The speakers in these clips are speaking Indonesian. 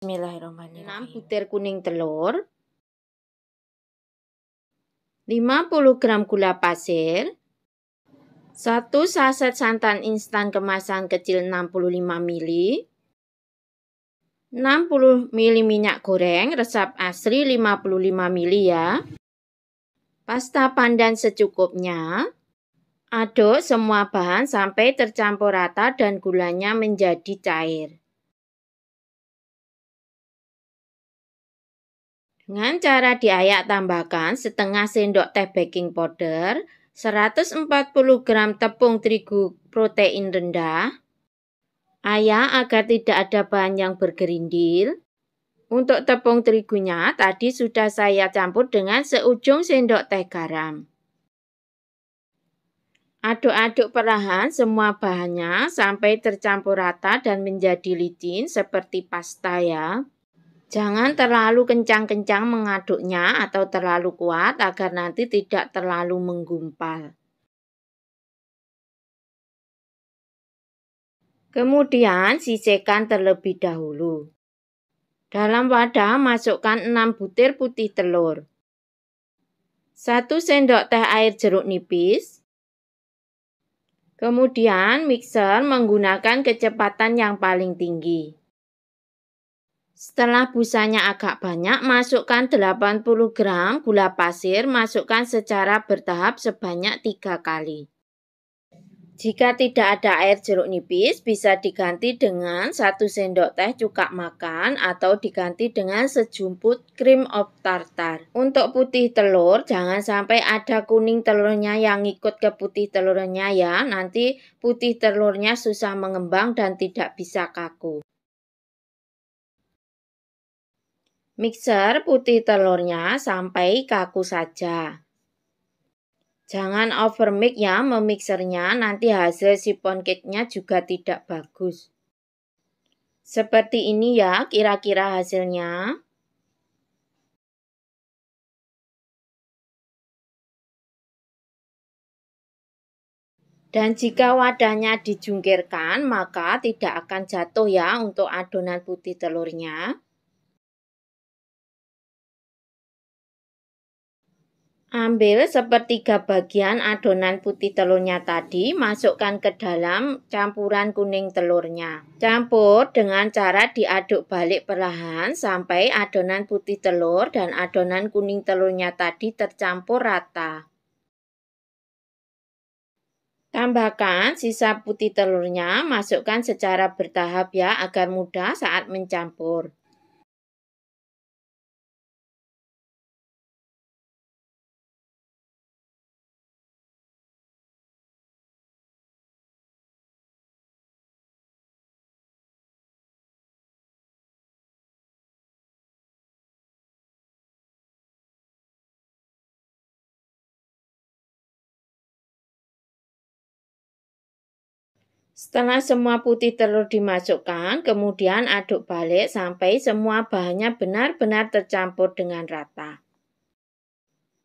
6 butir kuning telur, 50 gram gula pasir, 1 saset santan instan kemasan kecil 65 ml, 60 ml minyak goreng resap asli 55 ml ya. Pasta pandan secukupnya. Aduk semua bahan sampai tercampur rata dan gulanya menjadi cair. Dengan cara diayak tambahkan setengah sendok teh baking powder, 140 gram tepung terigu protein rendah. Ayak agar tidak ada bahan yang bergerindil. Untuk tepung terigunya tadi sudah saya campur dengan seujung sendok teh garam. Aduk-aduk perlahan semua bahannya sampai tercampur rata dan menjadi licin seperti pasta ya. Jangan terlalu kencang-kencang mengaduknya atau terlalu kuat agar nanti tidak terlalu menggumpal. Kemudian sisihkan terlebih dahulu. Dalam wadah masukkan 6 butir putih telur. 1 sendok teh air jeruk nipis. Kemudian mixer menggunakan kecepatan yang paling tinggi. Setelah busanya agak banyak, masukkan 80 gram gula pasir, masukkan secara bertahap sebanyak 3 kali. Jika tidak ada air jeruk nipis, bisa diganti dengan 1 sendok teh cuka makan atau diganti dengan sejumput cream of tartar. Untuk putih telur, jangan sampai ada kuning telurnya yang ikut ke putih telurnya ya. Nanti putih telurnya susah mengembang dan tidak bisa kaku. Mixer putih telurnya sampai kaku saja. Jangan overmix ya memixernya, nanti hasil chiffon cake-nya juga tidak bagus. Seperti ini ya kira-kira hasilnya. Dan jika wadahnya dijungkirkan, maka tidak akan jatuh ya untuk adonan putih telurnya. Ambil sepertiga bagian adonan putih telurnya tadi, masukkan ke dalam campuran kuning telurnya. Campur dengan cara diaduk balik perlahan sampai adonan putih telur dan adonan kuning telurnya tadi tercampur rata. Tambahkan sisa putih telurnya, masukkan secara bertahap ya agar mudah saat mencampur. Setelah semua putih telur dimasukkan, kemudian aduk balik sampai semua bahannya benar-benar tercampur dengan rata.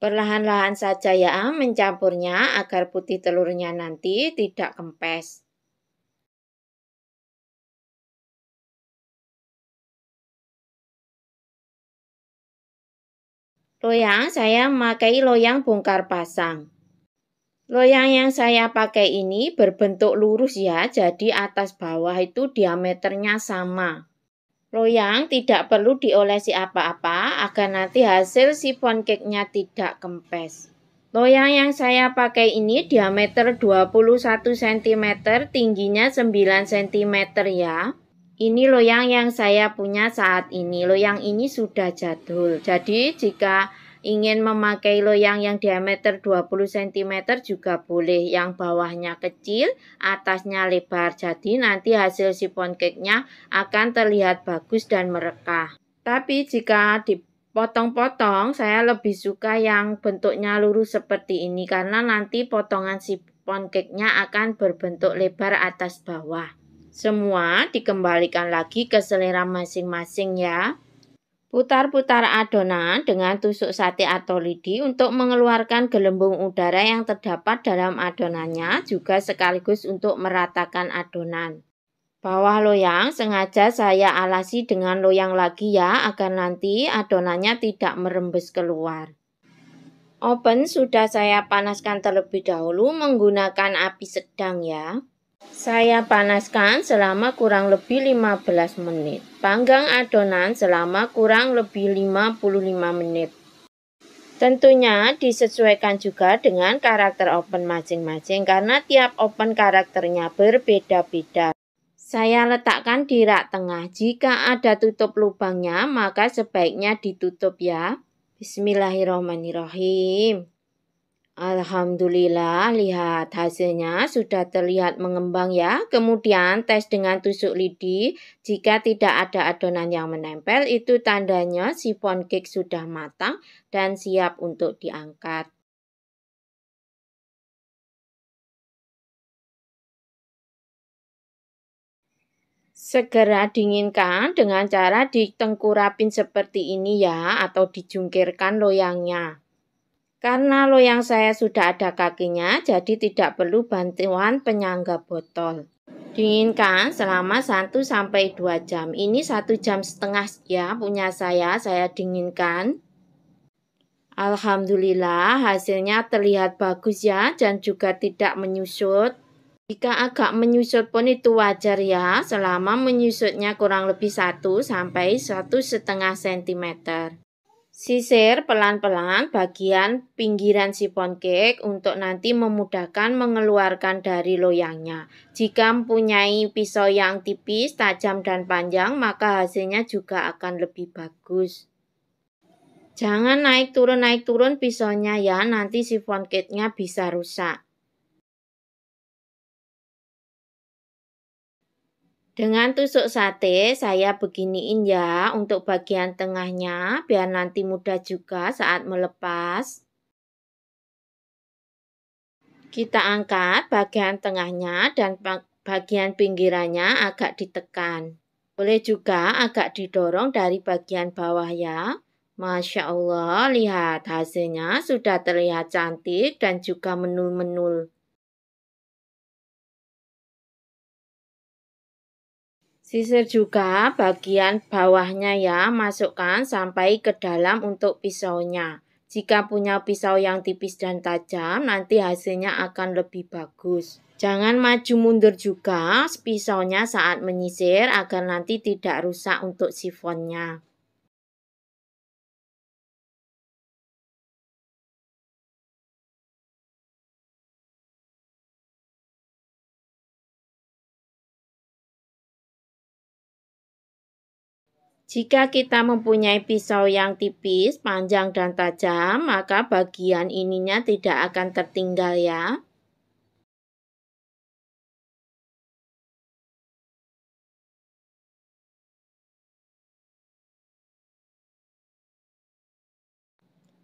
Perlahan-lahan saja ya mencampurnya agar putih telurnya nanti tidak kempes. Loyang saya memakai loyang bongkar pasang. Loyang yang saya pakai ini berbentuk lurus ya, jadi atas bawah itu diameternya sama. Loyang tidak perlu diolesi apa-apa agar nanti hasil chiffon cake-nya tidak kempes. Loyang yang saya pakai ini diameter 21 cm, tingginya 9 cm ya. Ini loyang yang saya punya saat ini. Loyang ini sudah jadul. Jadi jika ingin memakai loyang yang diameter 20 cm juga boleh, yang bawahnya kecil, atasnya lebar. Jadi nanti hasil chiffon cake-nya akan terlihat bagus dan merekah. Tapi jika dipotong-potong, saya lebih suka yang bentuknya lurus seperti ini karena nanti potongan chiffon cake-nya akan berbentuk lebar atas bawah. Semua dikembalikan lagi ke selera masing-masing ya. Putar-putar adonan dengan tusuk sate atau lidi untuk mengeluarkan gelembung udara yang terdapat dalam adonannya, juga sekaligus untuk meratakan adonan. Bawah loyang sengaja saya alasi dengan loyang lagi ya, agar nanti adonannya tidak merembes keluar. Oven sudah saya panaskan terlebih dahulu menggunakan api sedang ya. Saya panaskan selama kurang lebih 15 menit. Panggang adonan selama kurang lebih 55 menit. Tentunya disesuaikan juga dengan karakter oven masing-masing karena tiap oven karakternya berbeda-beda. Saya letakkan di rak tengah. Jika ada tutup lubangnya, maka sebaiknya ditutup ya. Bismillahirrahmanirrahim. Alhamdulillah, lihat hasilnya sudah terlihat mengembang ya. Kemudian tes dengan tusuk lidi. Jika tidak ada adonan yang menempel, itu tandanya sifon cake sudah matang dan siap untuk diangkat. Segera dinginkan dengan cara ditengkurapin seperti ini ya, atau dijungkirkan loyangnya. Karena loyang saya sudah ada kakinya, jadi tidak perlu bantuan penyangga botol. Dinginkan selama 1-2 jam. Ini 1,5 jam ya punya saya dinginkan. Alhamdulillah hasilnya terlihat bagus ya dan juga tidak menyusut. Jika agak menyusut pun itu wajar ya, selama menyusutnya kurang lebih 1-1,5 cm. Sisir pelan-pelan bagian pinggiran sifon cake untuk nanti memudahkan mengeluarkan dari loyangnya. Jika mempunyai pisau yang tipis, tajam dan panjang, maka hasilnya juga akan lebih bagus. Jangan naik turun pisaunya ya, nanti sifon cake-nya bisa rusak. Dengan tusuk sate, saya beginiin ya untuk bagian tengahnya, biar nanti mudah juga saat melepas. Kita angkat bagian tengahnya dan bagian pinggirannya agak ditekan. Boleh juga agak didorong dari bagian bawah ya. Masya Allah, lihat hasilnya sudah terlihat cantik dan juga menul-menul. Sisir juga bagian bawahnya ya, masukkan sampai ke dalam untuk pisaunya. Jika punya pisau yang tipis dan tajam, nanti hasilnya akan lebih bagus. Jangan maju mundur juga pisaunya saat menyisir agar nanti tidak rusak untuk sifonnya. Jika kita mempunyai pisau yang tipis, panjang dan tajam, maka bagian ininya tidak akan tertinggal ya.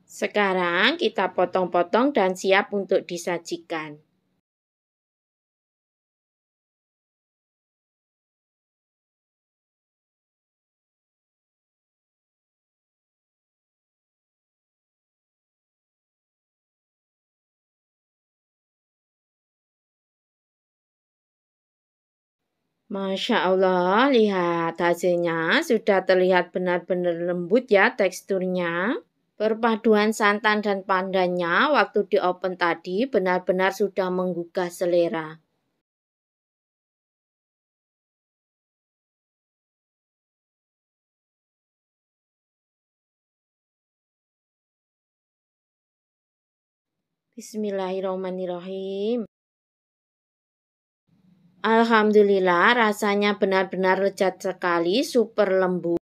Sekarang kita potong-potong dan siap untuk disajikan. Masya Allah, lihat hasilnya sudah terlihat benar-benar lembut ya teksturnya. Perpaduan santan dan pandannya waktu di oven tadi benar-benar sudah menggugah selera. Bismillahirrahmanirrahim. Alhamdulillah rasanya benar-benar lezat sekali, super lembut.